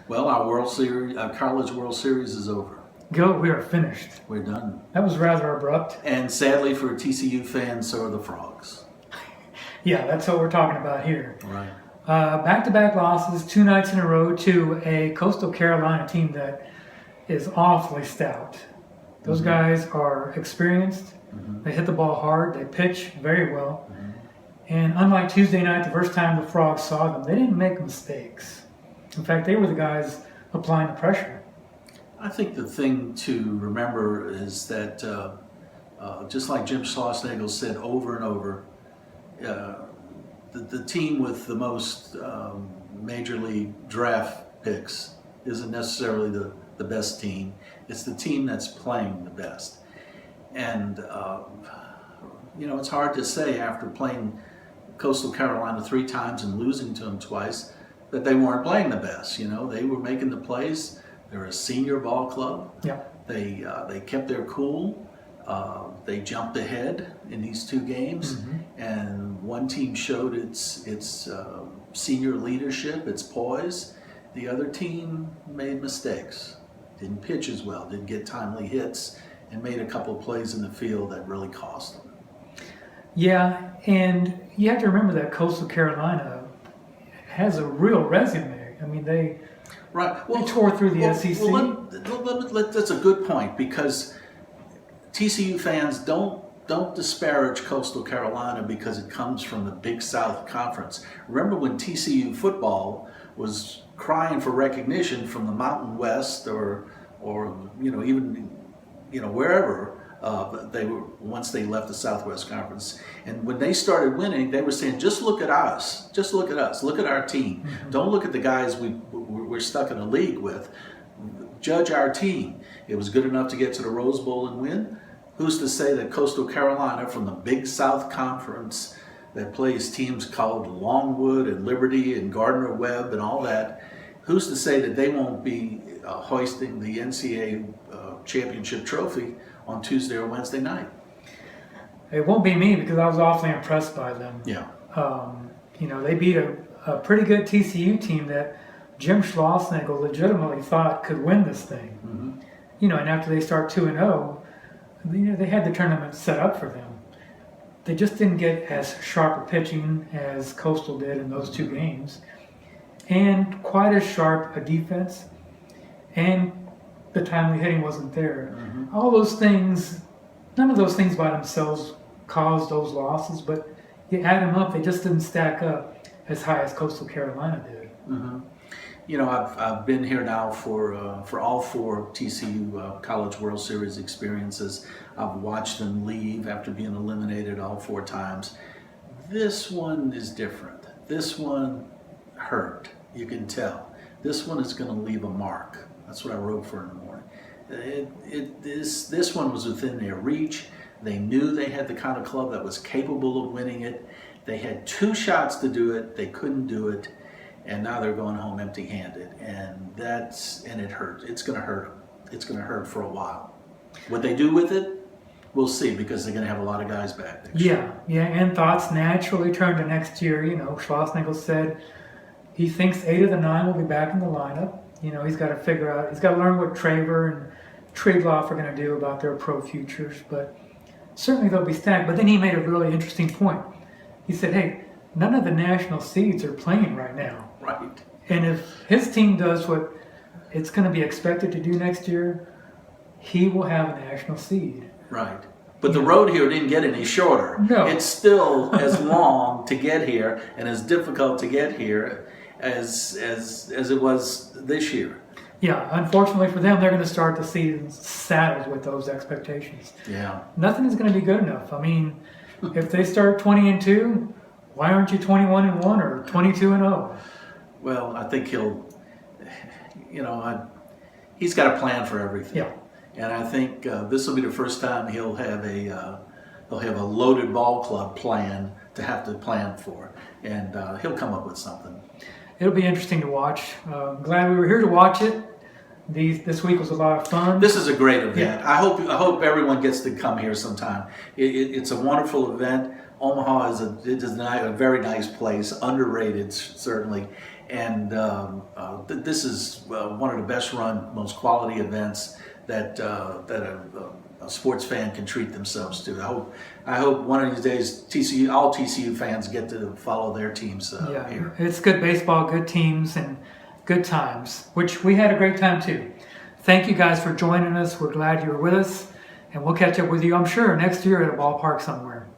Well, our World Series, our College World Series is over. Go, we are finished. We're done. That was rather abrupt. And sadly for TCU fans, so are the Frogs. Yeah, that's what we're talking about here. Right. Back-to-back losses, 2 nights in a row to a Coastal Carolina team that is awfully stout. Those guys are experienced. They hit the ball hard. They pitch very well. And unlike Tuesday night, the first time the Frogs saw them, they didn't make mistakes. In fact, they were the guys applying the pressure. I think the thing to remember is that just like Jim Schlossnagle said over and over, the team with the most major league draft picks isn't necessarily the best team. It's the team that's playing the best. And, it's hard to say after playing Coastal Carolina 3 times and losing to them twice that they weren't playing the best. They were making the plays. They're a senior ball club. Yeah. They kept their cool. They jumped ahead in these 2 games, and one team showed its senior leadership, its poise. The other team made mistakes, didn't pitch as well, didn't get timely hits, and made a couple of plays in the field that really cost them. Yeah, and you have to remember that Coastal Carolina has a real resume. I mean, they tore through the SEC. That's a good point, because TCU fans don't disparage Coastal Carolina because it comes from the Big South Conference. Remember when TCU football was crying for recognition from the Mountain West or even wherever they were once they left the Southwest Conference. And when they started winning, they were saying, just look at us, look at our team. Don't look at the guys we're stuck in a league with. Judge our team. It was good enough to get to the Rose Bowl and win. Who's to say that Coastal Carolina from the Big South Conference that plays teams called Longwood and Liberty and Gardner-Webb and all that, who's to say that they won't be hoisting the NCAA championship trophy on Tuesday or Wednesday night? It won't be me, because I was awfully impressed by them. Yeah. They beat a pretty good TCU team that Jim Schlossnagle legitimately thought could win this thing. And after they start 2-0, they had the tournament set up for them. They just didn't get as sharp a pitching as Coastal did in those 2 games, and quite as sharp a defense, and the timely hitting wasn't there. All those things, none of those things by themselves caused those losses, but you add them up, they just didn't stack up as high as Coastal Carolina did. I've been here now for all 4 TCU College World Series experiences. I've watched them leave after being eliminated all 4 times. This one is different. This one hurt. You can tell. This one is going to leave a mark. That's what I wrote for in the morning. This one was within their reach. They knew they had the kind of club that was capable of winning it. They had 2 shots to do it. They couldn't do it. And now they're going home empty-handed, and it hurts. It's going to hurt. It's going to hurt for a while. What they do with it, we'll see, because they're going to have a lot of guys back next year. Yeah, and thoughts naturally turn to next year. Schlossnagle said he thinks 8 of the 9 will be back in the lineup. He's got to figure out. He's got to learn what Traver and Trigloff are going to do about their pro futures, but certainly they'll be stacked. But then he made a really interesting point. He said, "Hey, none of the national seeds are playing right now." Right. And if his team does what it's going to be expected to do next year, he will have a national seed. Right. But the road here didn't get any shorter. No. It's still as long to get here and as difficult to get here as it was this year. Yeah, unfortunately for them, they're going to start the season saddled with those expectations. Yeah. Nothing is going to be good enough. I mean, if they start 20-2, why aren't you 21-1 or 22-0? Well, I think he's got a plan for everything. Yeah. And I think this will be the first time he'll have a loaded ball club plan to have to plan for, and he'll come up with something. It'll be interesting to watch. Glad we were here to watch it. This week was a lot of fun. This is a great event. Yeah. I hope everyone gets to come here sometime. It's a wonderful event. Omaha is a very nice place, underrated certainly, This is one of the best run, most quality events that a sports fan can treat themselves to. I hope one of these days all TCU fans get to follow their teams here. It's good baseball, good teams, and good times, which we had a great time too. Thank you guys for joining us. We're glad you were with us, and we'll catch up with you, I'm sure, next year at a ballpark somewhere.